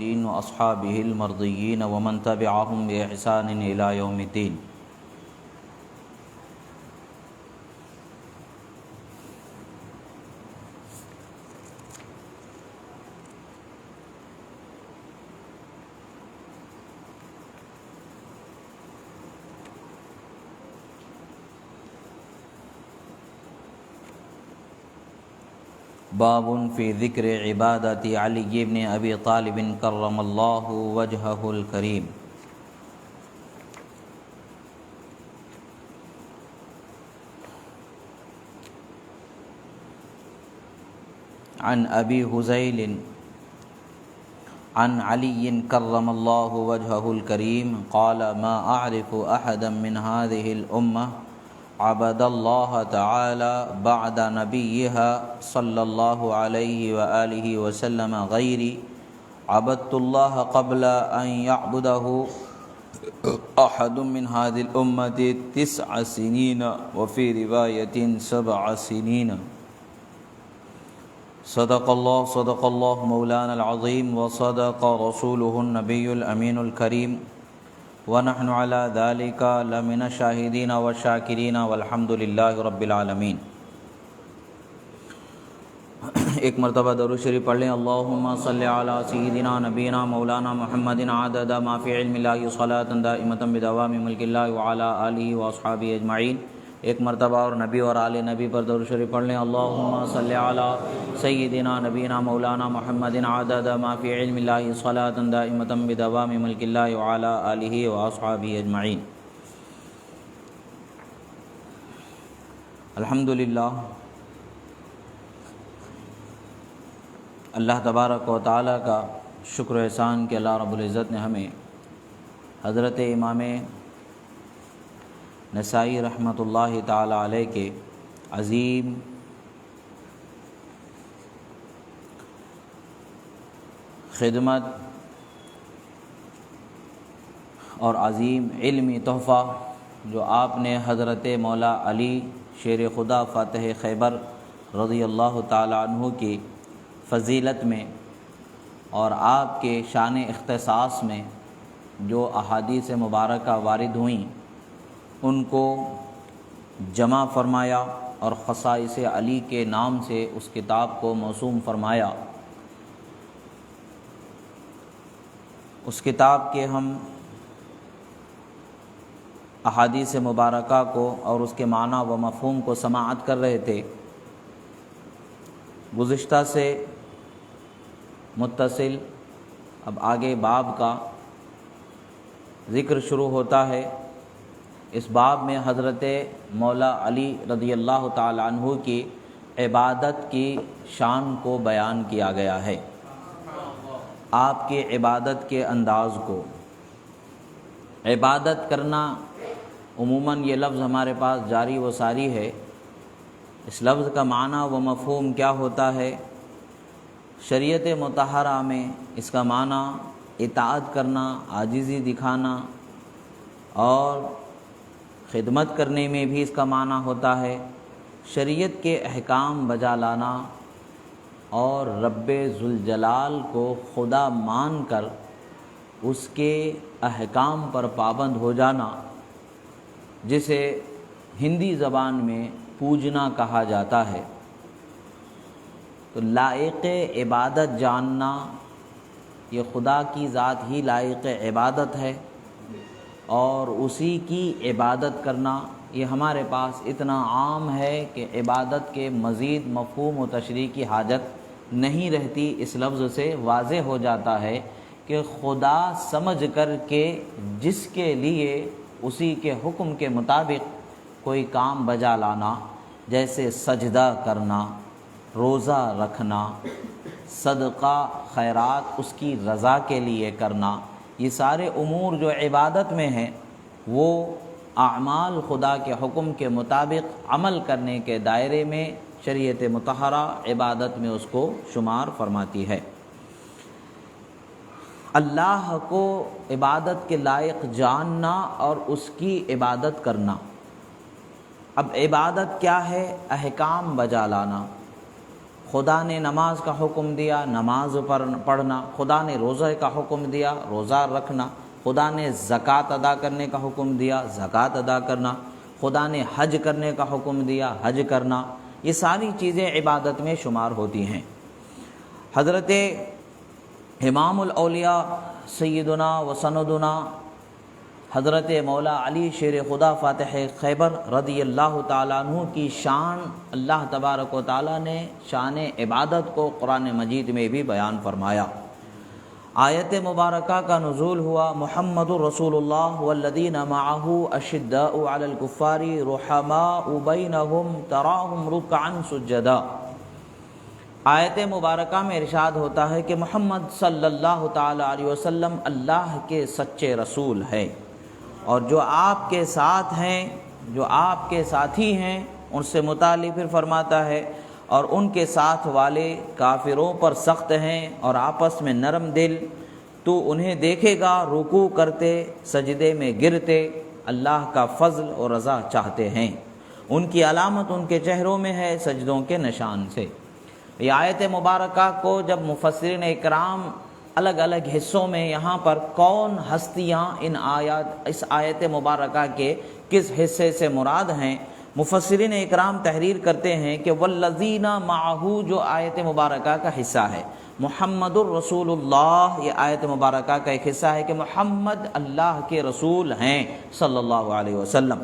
وأصحابه المرضيين ومن تبعهم بإحسان إلى يوم الدين. باب فی ذکر عبادت علی بن ابی طالب کرم اللہ وجہہ الکریم. عن ابی حذیل عن علی کرم اللہ وجہہ الکریم قال ما اعرف احدا من هذه الامہ عبد اللہ تعالی بعد نبیها صلی اللہ علیہ وآلہ وسلم غیری عبدت اللہ قبل ان یعبدہ احد من هذه الامة 9 سنین وفی روایت 7 سنین. صدق اللہ مولانا العظیم وصدق رسولہ النبی الامین الکریم ونحن علی ذلک لمن الشاہدین والشاکرین والحمد للہ رب العالمین. ایک مرتبہ درود شریف پڑھ لیں. اللہم صلی علی سیدنا نبینا مولانا محمد عدد ما فی علم اللہ صلاۃ دائمۃ بدوام ملک اللہ وعلی آلہ واصحابہ اجمعین. ایک مرتبہ اور نبی اور آل نبی پر درود شریف پڑھ لیں. اللہم صلی علی سیدنا نبینا مولانا محمد عدد ما فی علم اللہ صلاۃ دائمۃ بدوام ملک اللہ وعلی آلہ واصحابہ اجمعین. الحمدللہ اللہ تبارک و تعالیٰ کا شکر و احسان کہ اللہ رب العزت نے ہمیں حضرت امام نسائی رحمۃ اللہ تعالی علیہ کے عظیم خدمت اور عظیم علمی تحفہ جو آپ نے حضرت مولا علی شیر خدا فاتح خیبر رضی اللہ تعالی عنہ کی فضیلت میں اور آپ کے شان اختصاص میں جو احادیث مبارکہ وارد ہوئیں ان کو جمع فرمایا اور خصائص علی کے نام سے اس کتاب کو موسوم فرمایا. اس کتاب کے ہم احادیث مبارکہ کو اور اس کے معنی و مفہوم کو سماعت کر رہے تھے. گزشتہ سے متصل اب آگے باب کا ذکر شروع ہوتا ہے. اس باب میں حضرت مولا علی رضی اللہ تعالی عنہ کی عبادت کی شان کو بیان کیا گیا ہے. آپ کی عبادت کے انداز کو. عبادت کرنا عموماً یہ لفظ ہمارے پاس جاری و ساری ہے. اس لفظ کا معنی و مفہوم کیا ہوتا ہے؟ شریعت مطہرہ میں اس کا معنی اطاعت کرنا، عاجزی دکھانا اور خدمت کرنے میں بھی اس کا معنی ہوتا ہے. شریعت کے احکام بجا لانا اور رب ذوالجلال کو خدا مان کر اس کے احکام پر پابند ہو جانا، جسے ہندی زبان میں پوجنا کہا جاتا ہے. تو لائق عبادت جاننا، یہ خدا کی ذات ہی لائق عبادت ہے اور اسی کی عبادت کرنا یہ ہمارے پاس اتنا عام ہے کہ عبادت کے مزید مفہوم و تشریح کی حاجت نہیں رہتی. اس لفظ سے واضح ہو جاتا ہے کہ خدا سمجھ کر کے جس کے لیے اسی کے حکم کے مطابق کوئی کام بجا لانا، جیسے سجدہ کرنا، روزہ رکھنا، صدقہ خیرات اس کی رضا کے لیے کرنا، یہ سارے امور جو عبادت میں ہیں وہ اعمال خدا کے حکم کے مطابق عمل کرنے کے دائرے میں شریعت مطہرہ عبادت میں اس کو شمار فرماتی ہے. اللہ کو عبادت کے لائق جاننا اور اس کی عبادت کرنا. اب عبادت کیا ہے؟ احکام بجا لانا. خدا نے نماز کا حکم دیا، نماز پڑھنا، خدا نے روزہ کا حکم دیا، روزہ رکھنا، خدا نے زکوٰۃ ادا کرنے کا حکم دیا، زکوٰۃ ادا کرنا، خدا نے حج کرنے کا حکم دیا، حج کرنا، یہ ساری چیزیں عبادت میں شمار ہوتی ہیں۔ حضرت امام الاولیاء سیدنا و سندنا حضرت مولا علی شیر خدا فاتح خیبر رضی اللہ تعالیٰ عنہ کی شان اللہ تبارک و تعالیٰ نے شان عبادت کو قرآن مجید میں بھی بیان فرمایا۔ آیت مبارکہ کا نزول ہوا محمد الرسول اللہ والذین معہ اشداء علی الکفار رحماء بینہم تراہم رکعا سجدا۔ آیت مبارکہ میں ارشاد ہوتا ہے کہ محمد صلی اللہ تعالیٰ علیہ وسلم اللہ کے سچے رسول ہیں، اور جو آپ کے ساتھ ہیں، جو آپ کے ساتھی ہیں، ان سے متعلق پھر فرماتا ہے اور ان کے ساتھ والے کافروں پر سخت ہیں اور آپس میں نرم دل، تو انہیں دیکھے گا رکوع کرتے، سجدے میں گرتے، اللہ کا فضل اور رضا چاہتے ہیں، ان کی علامت ان کے چہروں میں ہے سجدوں کے نشان سے۔ یہ آیت مبارکہ کو جب مفسرین اکرام الگ الگ حصوں میں یہاں پر کون ہستیاں اس آیت مبارکہ کے کس حصے سے مراد ہیں، مفسرین اکرام تحریر کرتے ہیں کہ والذین معہ جو آیت مبارکہ کا حصہ ہے، محمد الرسول اللہ، یہ آیت مبارکہ کا ایک حصہ ہے کہ محمد اللہ کے رسول ہیں صلی اللہ علیہ وسلم۔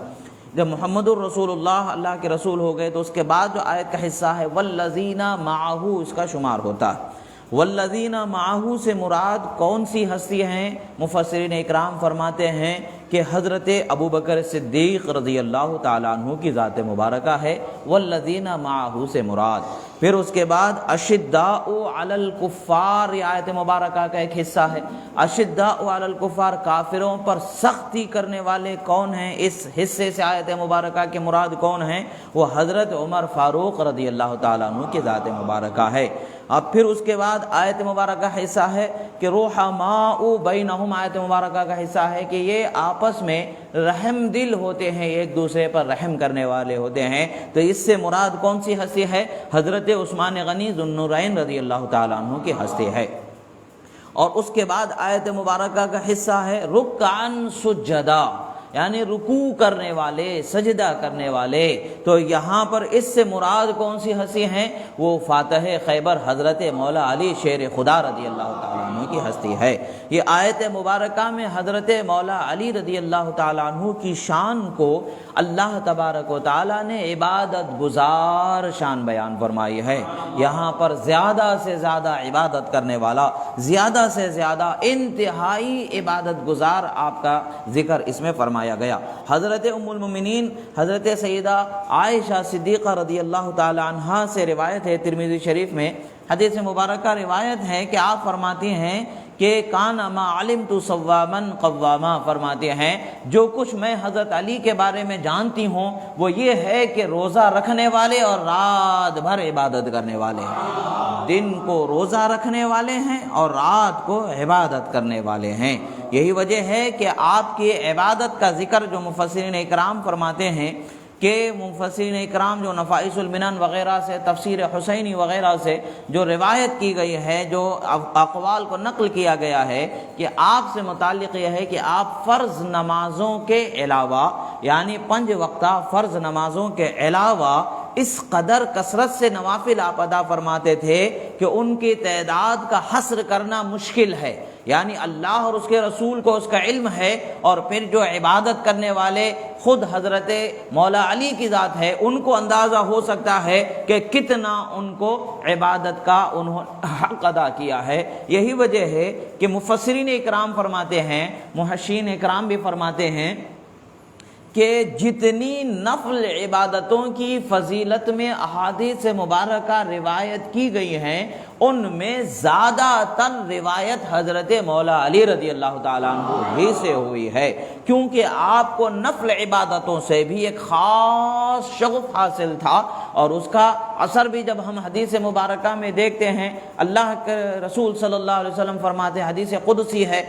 جب محمد الرسول اللہ کے رسول ہو گئے تو اس کے بعد جو آیت کا حصہ ہے والذین معہ، اس کا شمار ہوتا ہے۔ والذین معہ سے مراد کون سی ہستی ہیں؟ مفسرین اکرام فرماتے ہیں کہ حضرت ابوبکر صدیق رضی اللہ تعالیٰ عنہ کی ذات مبارکہ ہے والذین معہ سے مراد۔ پھر اس کے بعد اشداء علی الکفار، یہ آیت مبارکہ کا ایک حصہ ہے۔ اشداء علی الکفار، کافروں پر سختی کرنے والے کون ہیں؟ اس حصے سے آیت مبارکہ کے مراد کون ہیں؟ وہ حضرت عمر فاروق رضی اللہ تعالیٰ عنہ کی ذات مبارکہ ہے۔ اب پھر اس کے بعد آیت مبارکہ کا حصہ ہے کہ رحماء بینہم، آیت مبارکہ کا حصہ ہے کہ یہ آپس میں رحم دل ہوتے ہیں، ایک دوسرے پر رحم کرنے والے ہوتے ہیں۔ تو اس سے مراد کون سی ہستی ہے؟ حضرت عثمان غنی ذو النورین رضی اللہ تعالیٰ عنہ کی ہستی ہے۔ اور اس کے بعد آیت مبارکہ کا حصہ ہے رکعا سجدا، یعنی رکوع کرنے والے، سجدہ کرنے والے۔ تو یہاں پر اس سے مراد کون سی ہستی ہیں؟ وہ فاتح خیبر حضرت مولا علی شیر خدا رضی اللہ تعالیٰ عنہ کی ہستی ہے۔ یہ آیت مبارکہ میں حضرت مولا علی رضی اللہ تعالیٰ عنہ کی شان کو اللہ تبارک و تعالیٰ نے عبادت گزار شان بیان فرمائی ہے۔ یہاں پر زیادہ سے زیادہ عبادت کرنے والا، زیادہ سے زیادہ انتہائی عبادت گزار آپ کا ذکر اس میں فرمایا گیا۔ حضرت ام المومنین حضرت سیدہ عائشہ صدیقہ رضی اللہ تعالی عنہا سے روایت ہے، ترمذی شریف میں حدیث مبارکہ روایت ہے کہ آپ فرماتی ہیں کہ کان ما علمت صواما قواما، فرماتے ہیں جو کچھ میں حضرت علی کے بارے میں جانتی ہوں وہ یہ ہے کہ روزہ رکھنے والے اور رات بھر عبادت کرنے والے ہیں، دن کو روزہ رکھنے والے ہیں اور رات کو عبادت کرنے والے ہیں۔ یہی وجہ ہے کہ آپ کی عبادت کا ذکر جو مفسرین اکرام فرماتے ہیں کہ مفسرین اکرام جو نفائس المنن وغیرہ سے، تفسیر حسینی وغیرہ سے جو روایت کی گئی ہے، جو اقوال کو نقل کیا گیا ہے کہ آپ سے متعلق یہ ہے کہ آپ فرض نمازوں کے علاوہ، یعنی 5 وقتہ فرض نمازوں کے علاوہ اس قدر کثرت سے نوافل آپ ادا فرماتے تھے کہ ان کی تعداد کا حصر کرنا مشکل ہے۔ یعنی اللہ اور اس کے رسول کو اس کا علم ہے، اور پھر جو عبادت کرنے والے خود حضرت مولا علی کی ذات ہے ان کو اندازہ ہو سکتا ہے کہ کتنا ان کو عبادت کا انہوں نے حق ادا کیا ہے۔ یہی وجہ ہے کہ مفسرین اکرام فرماتے ہیں، محشین اکرام بھی فرماتے ہیں کہ جتنی نفل عبادتوں کی فضیلت میں احادیث مبارکہ روایت کی گئی ہیں ان میں زیادہ تر روایت حضرت مولا علی رضی اللہ تعالیٰ عنہ ہی سے ہوئی ہے، کیونکہ آپ کو نفل عبادتوں سے بھی ایک خاص شغف حاصل تھا، اور اس کا اثر بھی جب ہم حدیث مبارکہ میں دیکھتے ہیں، اللہ کے رسول صلی اللہ علیہ وسلم فرماتے ہیں، حدیث قدسی ہے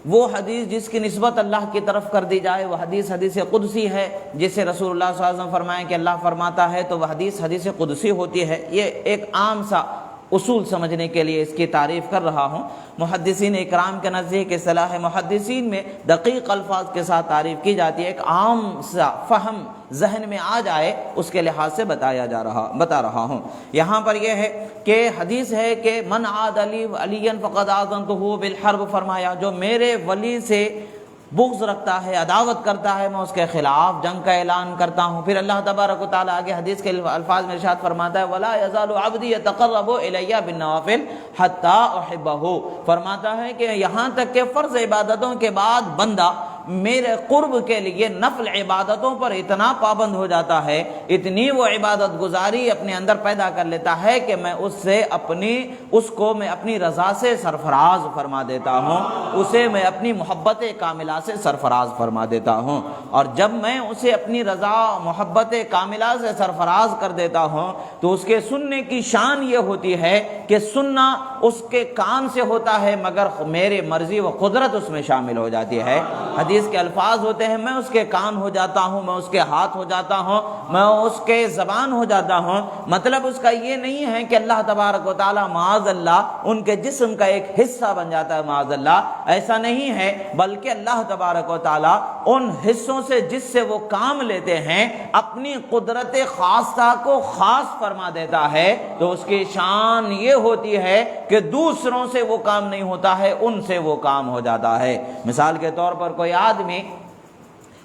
وہ حدیث جس کی نسبت اللہ کی طرف کر دی جائے وہ حدیث حدیث قدسی ہے، جسے رسول اللہ صلی اللہ علیہ وسلم فرمائیں کہ اللہ فرماتا ہے تو وہ حدیث حدیث قدسی ہوتی ہے۔ یہ ایک عام سا اصول سمجھنے کے لیے اس کی تعریف کر رہا ہوں۔ محدثین اکرام کے نزدیک اصطلاح محدثین میں دقیق الفاظ کے ساتھ تعریف کی جاتی ہے، ایک عام سا فہم ذہن میں آ جائے اس کے لحاظ سے بتا رہا ہوں۔ یہاں پر یہ ہے کہ حدیث ہے کہ من عاد علی فقد آذنتہ بالحرب، فرمایا جو میرے ولی سے بغض رکھتا ہے، عداوت کرتا ہے، میں اس کے خلاف جنگ کا اعلان کرتا ہوں۔ پھر اللہ تبارک و تعالیٰ آگے حدیث کے الفاظ میں ارشاد فرماتا ہے وَلَا يَزَالُ عَبْدِي يَتَقَرَّبُ إِلَيَّ بِالنَّوَافِلِ حَتَّى أُحِبَّهُ، فرماتا ہے کہ یہاں تک کہ فرض عبادتوں کے بعد بندہ میرے قرب کے لیے نفل عبادتوں پر اتنا پابند ہو جاتا ہے، اتنی وہ عبادت گزاری اپنے اندر پیدا کر لیتا ہے کہ میں اس کو میں اپنی رضا سے سرفراز فرما دیتا ہوں، اسے میں اپنی محبت کاملہ سے سرفراز فرما دیتا ہوں۔ اور جب میں اسے اپنی رضا محبت کاملہ سے سرفراز کر دیتا ہوں تو اس کے سننے کی شان یہ ہوتی ہے کہ سننا اس کے کان سے ہوتا ہے مگر میرے مرضی و قدرت اس میں شامل ہو جاتی ہے۔ حدیث کے الفاظ ہوتے ہیں میں اس کے کان ہو جاتا ہوں، میں اس کے ہاتھ ہو جاتا ہوں، میں اس کے زبان ہو جاتا ہوں۔ مطلب اس کا یہ نہیں ہے کہ اللہ تبارک و تعالیٰ معاذ اللہ ان کے جسم کا ایک حصہ بن جاتا ہے، معاذ اللہ ایسا نہیں ہے، بلکہ اللہ تبارک و تعالیٰ ان حصوں سے جس سے وہ کام لیتے ہیں اپنی قدرت خاصہ کو خاص فرما دیتا ہے، تو اس کی شان یہ ہوتی ہے کہ دوسروں سے وہ کام نہیں ہوتا ہے، ان سے وہ کام ہو جاتا ہے۔ مثال کے طور پر کوئی آدمی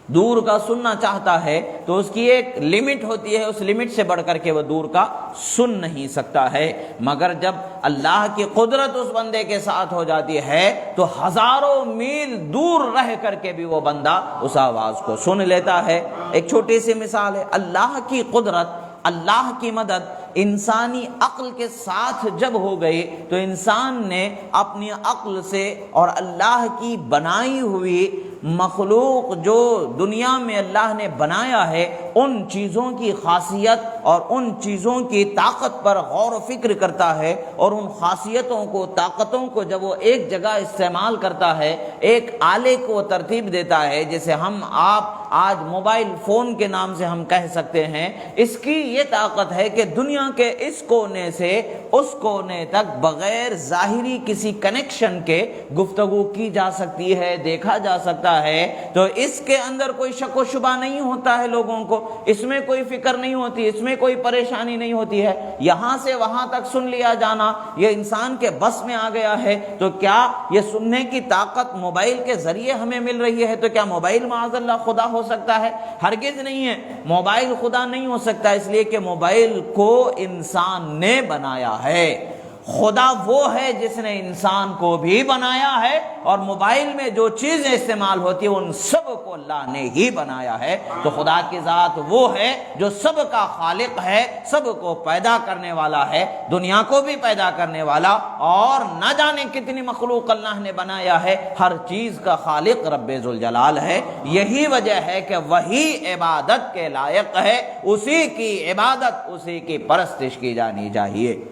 دور کا سننا چاہتا ہے تو اس کی ایک لمٹ ہوتی ہے، اس لمٹ سے بڑھ کر کے وہ دور کا سن نہیں سکتا ہے، مگر جب اللہ کی قدرت اس بندے کے ساتھ ہو جاتی ہے تو ہزاروں میل دور رہ کر کے بھی وہ بندہ اس آواز کو سن لیتا ہے۔ ایک چھوٹی سی مثال ہے، اللہ کی قدرت، اللہ کی مدد انسانی عقل کے ساتھ جب ہو گئی تو انسان نے اپنی عقل سے اور اللہ کی بنائی ہوئی مخلوق جو دنیا میں اللہ نے بنایا ہے ان چیزوں کی خاصیت اور ان چیزوں کی طاقت پر غور و فکر کرتا ہے، اور ان خاصیتوں کو، طاقتوں کو جب وہ ایک جگہ استعمال کرتا ہے، ایک آلے کو ترتیب دیتا ہے، جیسے ہم آپ آج موبائل فون کے نام سے ہم کہہ سکتے ہیں، اس کی یہ طاقت ہے کہ دنیا کے اس کونے سے اس کونے تک بغیر ظاہری کسی کنیکشن کے گفتگو کی جا سکتی ہے، دیکھا جا سکتا ہے۔ تو اس کے اندر کوئی شک و شبہ نہیں ہوتا ہے لوگوں کو، اس میں کوئی فکر نہیں ہوتی، اس میں کوئی پریشانی نہیں ہوتی ہے۔ یہاں سے وہاں تک سن لیا جانا یہ انسان کے بس میں آ گیا ہے۔ تو کیا یہ سننے کی طاقت موبائل کے ذریعے ہمیں مل رہی ہے؟ تو کیا موبائل معاذ اللہ خدا ہو سکتا ہے؟ ہرگز نہیں ہے، موبائل خدا نہیں ہو سکتا، اس لیے کہ موبائل کو انسان نے بنایا ہے۔ خدا وہ ہے جس نے انسان کو بھی بنایا ہے، اور موبائل میں جو چیزیں استعمال ہوتی ہیں ان سب کو اللہ نے ہی بنایا ہے۔ تو خدا کی ذات وہ ہے جو سب کا خالق ہے، سب کو پیدا کرنے والا ہے، دنیا کو بھی پیدا کرنے والا، اور نہ جانے کتنی مخلوق اللہ نے بنایا ہے، ہر چیز کا خالق رب ذوالجلال ہے۔ یہی وجہ ہے کہ وہی عبادت کے لائق ہے، اسی کی عبادت، اسی کی پرستش کی جانی چاہیے۔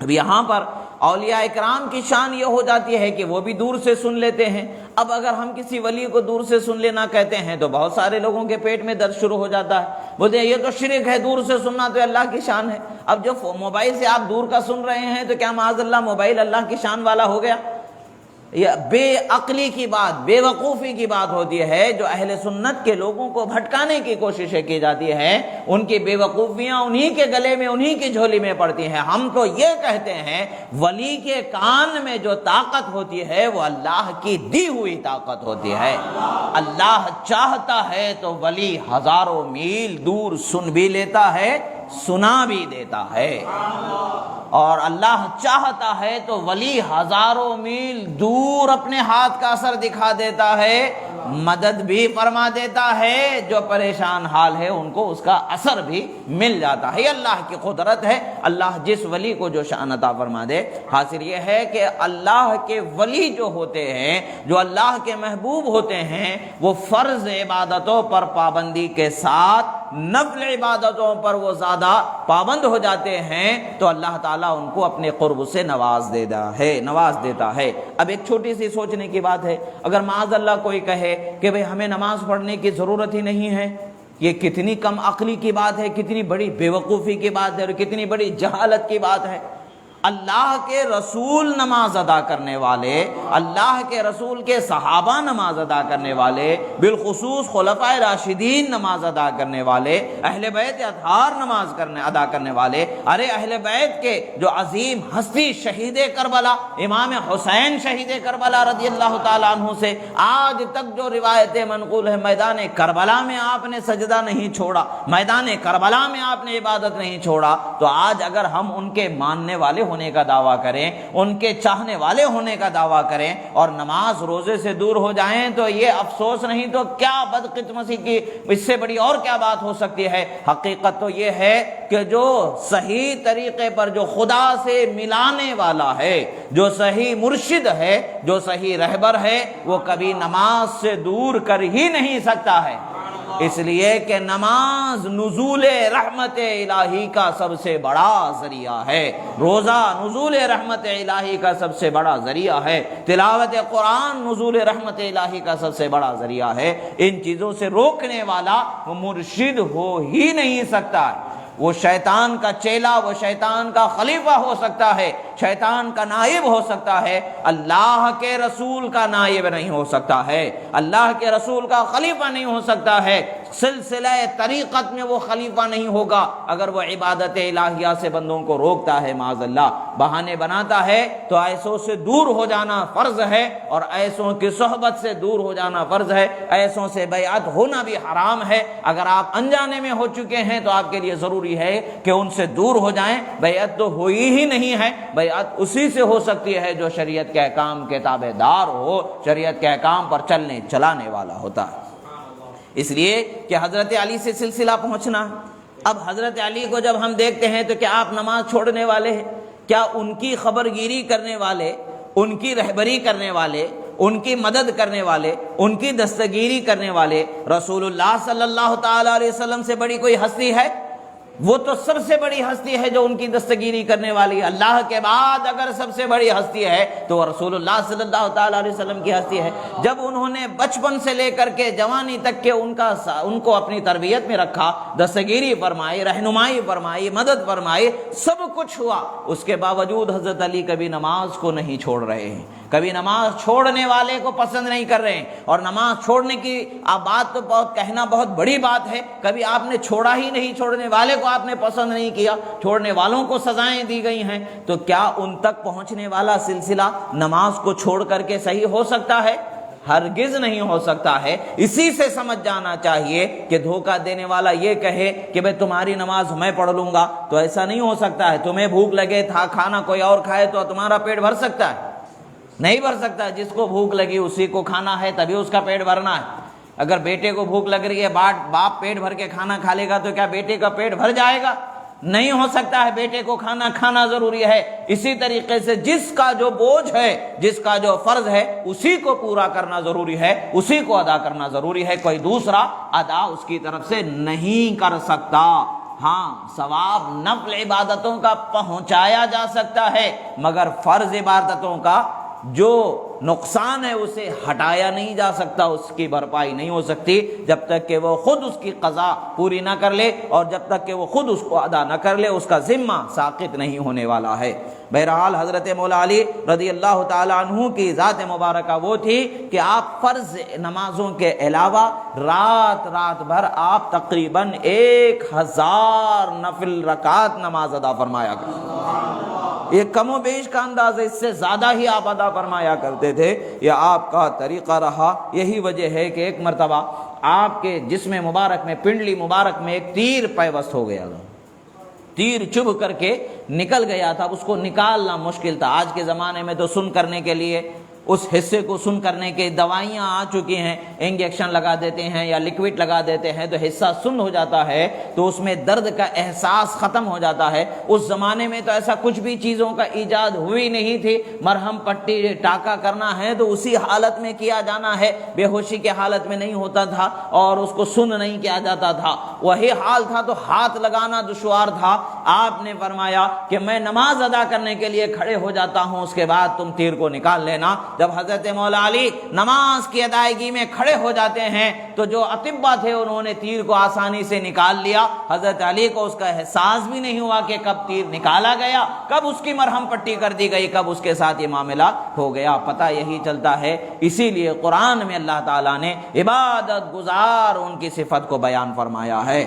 اب یہاں پر اولیاء اکرام کی شان یہ ہو جاتی ہے کہ وہ بھی دور سے سن لیتے ہیں۔ اب اگر ہم کسی ولی کو دور سے سن لینا کہتے ہیں تو بہت سارے لوگوں کے پیٹ میں درد شروع ہو جاتا ہے، بولتے ہیں یہ تو شرک ہے، دور سے سننا تو اللہ کی شان ہے۔ اب جو موبائل سے آپ دور کا سن رہے ہیں تو کیا معاذ اللہ موبائل اللہ کی شان والا ہو گیا؟ یہ بے عقلی کی بات، بے وقوفی کی بات ہوتی ہے، جو اہل سنت کے لوگوں کو بھٹکانے کی کوششیں کی جاتی ہیں، ان کی بے وقوفیاں انہی کے گلے میں، انہی کی جھولی میں پڑتی ہیں۔ ہم تو یہ کہتے ہیں ولی کے کان میں جو طاقت ہوتی ہے وہ اللہ کی دی ہوئی طاقت ہوتی ہے۔ اللہ چاہتا ہے تو ولی ہزاروں میل دور سن بھی لیتا ہے، سنا بھی دیتا ہے، اور اللہ چاہتا ہے تو ولی ہزاروں میل دور اپنے ہاتھ کا اثر دکھا دیتا ہے، مدد بھی فرما دیتا ہے، جو پریشان حال ہے ان کو اس کا اثر بھی مل جاتا ہے۔ یہ اللہ کی قدرت ہے، اللہ جس ولی کو جو شان عطا فرما دے۔ حاصل یہ ہے کہ اللہ کے ولی جو ہوتے ہیں، جو اللہ کے محبوب ہوتے ہیں، وہ فرض عبادتوں پر پابندی کے ساتھ نفل عبادتوں پر وہ زیادہ پابند ہو جاتے ہیں تو اللہ تعالیٰ ان کو اپنے قرب سے نواز دیتا ہے۔ اب ایک چھوٹی سی سوچنے کی بات ہے، اگر معاذ اللہ کوئی کہے کہ بھئی ہمیں نماز پڑھنے کی ضرورت ہی نہیں ہے، یہ کتنی کم عقلی کی بات ہے، کتنی بڑی بے وقوفی کی بات ہے اور کتنی بڑی جہالت کی بات ہے۔ اللہ کے رسول نماز ادا کرنے والے، اللہ کے رسول کے صحابہ نماز ادا کرنے والے، بالخصوص خلفائے راشدین نماز ادا کرنے والے، اہل بیت اطہار نماز ادا کرنے والے، ارے اہل بیت کے جو عظیم ہستی شہید کربلا امام حسین شہید کربلا رضی اللہ تعالیٰ عنہ سے آج تک جو روایتیں منقول ہے، میدان کربلا میں آپ نے سجدہ نہیں چھوڑا، میدان کربلا میں آپ نے عبادت نہیں چھوڑا، تو آج اگر ہم ان کے ماننے والے ہونے کا دعویٰ کریں، ان کے چاہنے والے ہونے کا دعویٰ کریں اور نماز روزے سے دور ہو جائیں تو یہ افسوس نہیں تو کیا بدقسمتی کی اس سے بڑی اور کیا بات ہو سکتی ہے۔ حقیقت تو یہ ہے کہ جو صحیح طریقے پر جو خدا سے ملانے والا ہے، جو صحیح مرشد ہے، جو صحیح رہبر ہے، وہ کبھی نماز سے دور کر ہی نہیں سکتا ہے، اس لیے کہ نماز نزول رحمت الہی کا سب سے بڑا ذریعہ ہے، روزہ نزول رحمت الہی کا سب سے بڑا ذریعہ ہے، تلاوت قرآن نزول رحمت الہی کا سب سے بڑا ذریعہ ہے۔ ان چیزوں سے روکنے والا وہ مرشد ہو ہی نہیں سکتا ہے، وہ شیطان کا چیلا، وہ شیطان کا خلیفہ ہو سکتا ہے، شیطان کا نائب ہو سکتا ہے، اللہ کے رسول کا نائب نہیں ہو سکتا ہے، اللہ کے رسول کا خلیفہ نہیں ہو سکتا ہے، سلسلہ طریقت میں وہ خلیفہ نہیں ہوگا اگر وہ عبادت الہیہ سے بندوں کو روکتا ہے، معاذ اللہ بہانے بناتا ہے، تو ایسوں سے دور ہو جانا فرض ہے اور ایسوں کی صحبت سے دور ہو جانا فرض ہے، ایسوں سے بیعت ہونا بھی حرام ہے۔ اگر آپ انجانے میں ہو چکے ہیں تو آپ کے لیے ضروری ہے کہ ان سے دور ہو جائیں، بیعت تو ہوئی ہی نہیں ہے، بیعت اسی سے ہو سکتی ہے جو شریعت کے احکام کے تابع دار ہو، شریعت کے احکام پر چلنے چلانے والا ہوتا ہے۔ اس لیے کہ حضرت علی سے سلسلہ پہنچنا، اب حضرت علی کو جب ہم دیکھتے ہیں تو کیا آپ نماز چھوڑنے والے ہیں؟ کیا ان کی خبرگیری کرنے والے، ان کی رہبری کرنے والے، ان کی مدد کرنے والے، ان کی دستگیری کرنے والے رسول اللہ صلی اللہ تعالی علیہ وسلم سے بڑی کوئی ہستی ہے؟ وہ تو سب سے بڑی ہستی ہے جو ان کی دستگیری کرنے والی، اللہ کے بعد اگر سب سے بڑی ہستی ہے تو وہ رسول اللہ صلی اللہ تعالیٰ علیہ وسلم کی ہستی ہے۔ جب انہوں نے بچپن سے لے کر کے جوانی تک کے ان کو اپنی تربیت میں رکھا، دستگیری فرمائی، رہنمائی فرمائی، مدد فرمائی، سب کچھ ہوا، اس کے باوجود حضرت علی کبھی نماز کو نہیں چھوڑ رہے ہیں، کبھی نماز چھوڑنے والے کو پسند نہیں کر رہے ہیں، اور نماز چھوڑنے کی بات تو کہنا بہت بڑی بات ہے، کبھی آپ نے چھوڑا ہی نہیں، چھوڑنے والے کو آپ نے پسند نہیں کیا، چھوڑنے والوں کو سزائیں دی گئی ہیں، تو کیا ان تک پہنچنے والا سلسلہ نماز کو چھوڑ کر کے صحیح ہو سکتا ہے؟ ہرگز نہیں ہو سکتا ہے۔ اسی سے سمجھ جانا چاہیے کہ دھوکہ دینے والا یہ کہے کہ بھئی تمہاری نماز میں پڑھ لوں گا، تو ایسا نہیں ہو سکتا ہے۔ تمہیں بھوک لگے تھا، کھانا کوئی اور کھائے تو تمہارا پیٹ بھر سکتا ہے؟ نہیں بھر سکتا۔ جس کو بھوک لگی اسی کو کھانا ہے، تبھی اس کا پیٹ بھرنا ہے۔ اگر بیٹے کو بھوک لگ رہی ہے، باپ پیٹ بھر کے کھانا کھا لے گا تو کیا بیٹے کا پیٹ بھر جائے گا؟ نہیں ہو سکتا ہے، بیٹے کو کھانا کھانا ضروری ہے۔ اسی طریقے سے جس کا جو بوجھ ہے، جس کا جو فرض ہے، اسی کو پورا کرنا ضروری ہے، اسی کو ادا کرنا ضروری ہے، کوئی دوسرا ادا اس کی طرف سے نہیں کر سکتا۔ ہاں، ثواب نفل عبادتوں کا پہنچایا جا سکتا ہے، مگر فرض عبادتوں کا جو نقصان ہے اسے ہٹایا نہیں جا سکتا، اس کی بھرپائی نہیں ہو سکتی جب تک کہ وہ خود اس کی قضا پوری نہ کر لے، اور جب تک کہ وہ خود اس کو ادا نہ کر لے اس کا ذمہ ساقط نہیں ہونے والا ہے۔ بہرحال حضرت مولا علی رضی اللہ تعالی عنہ کی ذات مبارکہ وہ تھی کہ آپ فرض نمازوں کے علاوہ رات بھر آپ تقریباً 1000 نفل رکعت نماز ادا فرمایا کرتے، یہ کم و بیش کا انداز ہے، اس سے زیادہ ہی آپ ادا فرمایا کرتے تھے، یہ آپ کا طریقہ رہا۔ یہی وجہ ہے کہ ایک مرتبہ آپ کے جسم مبارک میں، پنڈلی مبارک میں ایک تیر پیوست ہو گیا تھا، تیر چبھ کر کے نکل گیا تھا، اس کو نکالنا مشکل تھا۔ آج کے زمانے میں تو سن کرنے کے لیے اس حصے کو سن کرنے کے دوائیاں آ چکی ہیں، انجیکشن لگا دیتے ہیں یا لکوڈ لگا دیتے ہیں تو حصہ سن ہو جاتا ہے، تو اس میں درد کا احساس ختم ہو جاتا ہے۔ اس زمانے میں تو ایسا کچھ بھی چیزوں کا ایجاد ہوئی نہیں تھی، مرہم پٹی ٹاکا کرنا ہے تو اسی حالت میں کیا جانا ہے، بے ہوشی کے حالت میں نہیں ہوتا تھا اور اس کو سن نہیں کیا جاتا تھا۔ وہی حال تھا تو ہاتھ لگانا دشوار تھا۔ آپ نے فرمایا کہ میں نماز ادا کرنے کے لیے کھڑے ہو جاتا ہوں، اس کے بعد تم تیر کو نکال لینا۔ جب حضرت مولا علی نماز کی ادائیگی میں کھڑے ہو جاتے ہیں تو جو اطباء تھے انہوں نے تیر کو آسانی سے نکال لیا۔ حضرت علی کو اس کا احساس بھی نہیں ہوا کہ کب تیر نکالا گیا، کب اس کی مرہم پٹی کر دی گئی، کب اس کے ساتھ یہ معاملہ ہو گیا، پتہ یہی چلتا ہے۔ اسی لیے قرآن میں اللہ تعالیٰ نے عبادت گزار ان کی صفت کو بیان فرمایا ہے۔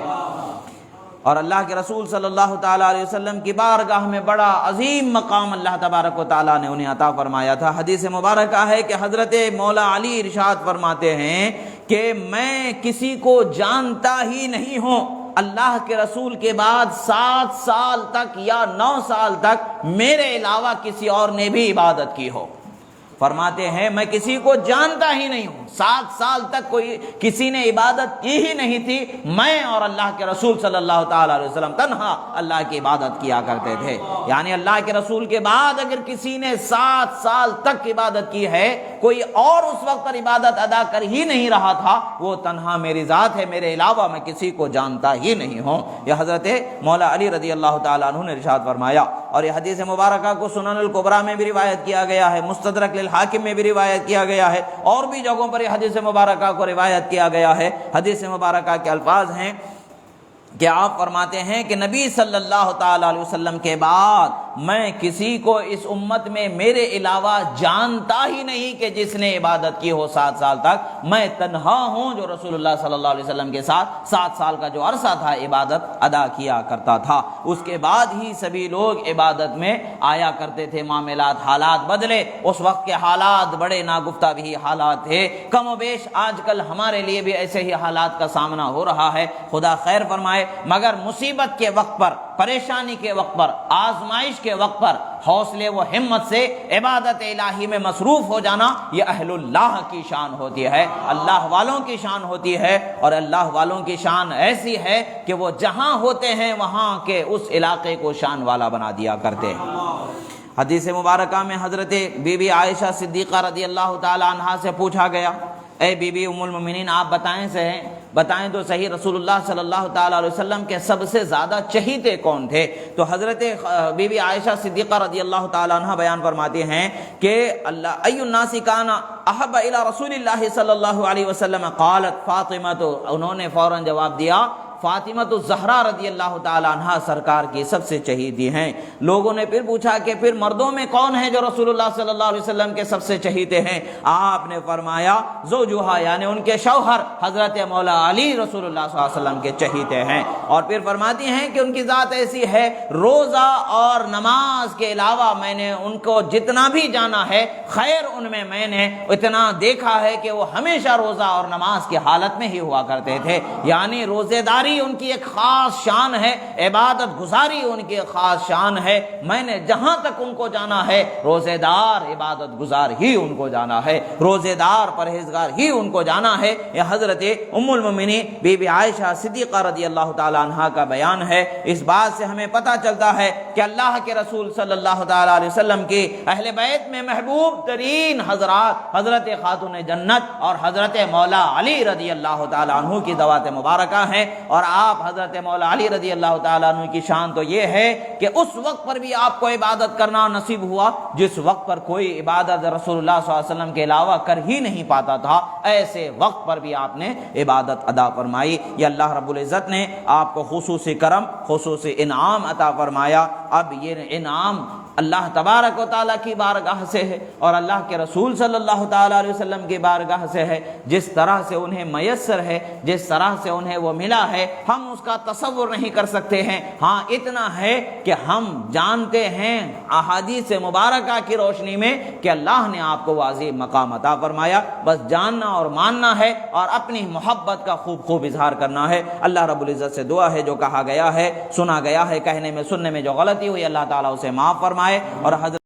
اور اللہ کے رسول صلی اللہ تعالیٰ علیہ وسلم کی بارگاہ میں بڑا عظیم مقام اللہ تبارک و تعالیٰ نے انہیں عطا فرمایا تھا۔ حدیث مبارکہ ہے کہ حضرت مولا علی ارشاد فرماتے ہیں کہ میں کسی کو جانتا ہی نہیں ہوں اللہ کے رسول کے بعد 7 سال تک یا 9 سال تک میرے علاوہ کسی اور نے بھی عبادت کی ہو۔ فرماتے ہیں میں کسی کو جانتا ہی نہیں ہوں، 7 سال تک کوئی کسی نے عبادت کی ہی نہیں تھی، میں اور اللہ کے رسول صلی اللہ تعالیٰ علیہ وسلم تنہا اللہ کی عبادت کیا کرتے تھے۔ یعنی اللہ کے رسول کے بعد اگر کسی نے 7 سال تک عبادت کی ہے، کوئی اور اس وقت پر عبادت ادا کر ہی نہیں رہا تھا، وہ تنہا میری ذات ہے، میرے علاوہ میں کسی کو جانتا ہی نہیں ہوں۔ یہ حضرت مولا علی رضی اللہ تعالیٰ عنہ نے ارشاد فرمایا، اور یہ حدیث مبارکہ کو سنن الکبریٰ میں بھی روایت کیا گیا ہے، مستدرک للحاکم میں بھی روایت کیا گیا ہے، اور بھی جگہوں پر یہ حدیث مبارکہ کو روایت کیا گیا ہے۔ حدیث مبارکہ کے الفاظ ہیں کہ آپ فرماتے ہیں کہ نبی صلی اللہ تعالیٰ علیہ وسلم کے بعد میں کسی کو اس امت میں میرے علاوہ جانتا ہی نہیں کہ جس نے عبادت کی ہو 7 سال تک، میں تنہا ہوں جو رسول اللہ صلی اللہ علیہ وسلم کے ساتھ 7 سال کا جو عرصہ تھا عبادت ادا کیا کرتا تھا۔ اس کے بعد ہی سبھی لوگ عبادت میں آیا کرتے تھے، معاملات حالات بدلے، اس وقت کے حالات بڑے ناگفتہ بھی حالات تھے، کم و بیش آج کل ہمارے لیے بھی ایسے ہی حالات کا سامنا ہو رہا ہے، خدا خیر فرمائے۔ مگر مصیبت کے وقت پر، پریشانی کے وقت پر، آزمائش کے وقت پر حوصلے و ہمت سے عبادت الہی میں مصروف ہو جانا یہ اہل اللہ کی شان ہوتی ہے، اللہ والوں کی شان ہوتی ہے۔ اور اللہ والوں کی شان ایسی ہے کہ وہ جہاں ہوتے ہیں وہاں کے اس علاقے کو شان والا بنا دیا کرتے ہیں۔ حدیث مبارکہ میں حضرت بی بی عائشہ صدیقہ رضی اللہ تعالی عنہا سے پوچھا گیا، اے بی بی ام المؤمنین آپ بتائیں تو صحیح رسول اللہ صلی اللہ تعالیٰ علیہ وسلم کے سب سے زیادہ چہیتے کون تھے؟ تو حضرت بی بی عائشہ صدیقہ رضی اللہ تعالیٰ عنہ بیان فرماتی ہیں کہ اللہ ای الناس کان احب الی رسول اللہ صلی اللہ علیہ وسلم قالت فاطمہ، تو انہوں نے فوراً جواب دیا فاطمہ الزہرا رضی اللہ تعالی عنہا سرکار کی سب سے چہیتی ہیں۔ لوگوں نے پھر پوچھا کہ پھر مردوں میں کون ہے جو رسول اللہ صلی اللہ علیہ وسلم کے سب سے چہیتے ہیں؟ آپ نے فرمایا زوجہا، یعنی ان کے شوہر حضرت مولا علی رسول اللہ صلی اللہ علیہ وسلم کے چہیتے ہیں۔ اور پھر فرماتی ہیں کہ ان کی ذات ایسی ہے، روزہ اور نماز کے علاوہ میں نے ان کو جتنا بھی جانا ہے خیر ان میں نے اتنا دیکھا ہے کہ وہ ہمیشہ روزہ اور نماز کی حالت میں ہی ہوا کرتے تھے۔ یعنی روزے داری ان کی ایک خاص شان ہے، عبادت گزاری ان کی ایک خاص شان ہے۔ میں نے جہاں تک ان کو جانا ہے روزے دار عبادت گزار ہی ان کو جانا ہے، روزے دار پرہیزگار ہی ان کو جانا ہے۔ یہ حضرت ام المؤمنین بی بی عائشہ صدیقہ رضی اللہ تعالی عنہا کا بیان ہے۔ اس بات سے ہمیں پتہ چلتا ہے کہ اللہ کے رسول صلی اللہ تعالی علیہ وسلم کی اہل بیت میں محبوب ترین حضرات حضرت خاتون جنت اور حضرت مولا علی رضی اللہ تعالی عنہ کی ذوات مبارکہ ہیں۔ اور آپ حضرت مولا علی رضی اللہ تعالیٰ عنہ کی شان تو یہ ہے کہ اس وقت پر بھی آپ کو عبادت کرنا نصیب ہوا جس وقت پر کوئی عبادت رسول اللہ صلی اللہ علیہ وسلم کے علاوہ کر ہی نہیں پاتا تھا، ایسے وقت پر بھی آپ نے عبادت ادا فرمائی۔ یہ اللہ رب العزت نے آپ کو خصوصی کرم، خصوصی انعام عطا فرمایا۔ اب یہ انعام اللہ تبارک و تعالیٰ کی بارگاہ سے ہے اور اللہ کے رسول صلی اللہ تعالیٰ علیہ وسلم کی بارگاہ سے ہے۔ جس طرح سے انہیں میسر ہے، جس طرح سے انہیں وہ ملا ہے، ہم اس کا تصور نہیں کر سکتے ہیں۔ ہاں اتنا ہے کہ ہم جانتے ہیں احادیث مبارکہ کی روشنی میں کہ اللہ نے آپ کو عظیم مقام عطا فرمایا، بس جاننا اور ماننا ہے اور اپنی محبت کا خوب خوب اظہار کرنا ہے۔ اللہ رب العزت سے دعا ہے جو کہا گیا ہے، سنا گیا ہے، کہنے میں سننے میں جو غلطی ہوئی اللہ تعالیٰ اسے معاف فرمائے اور حضرت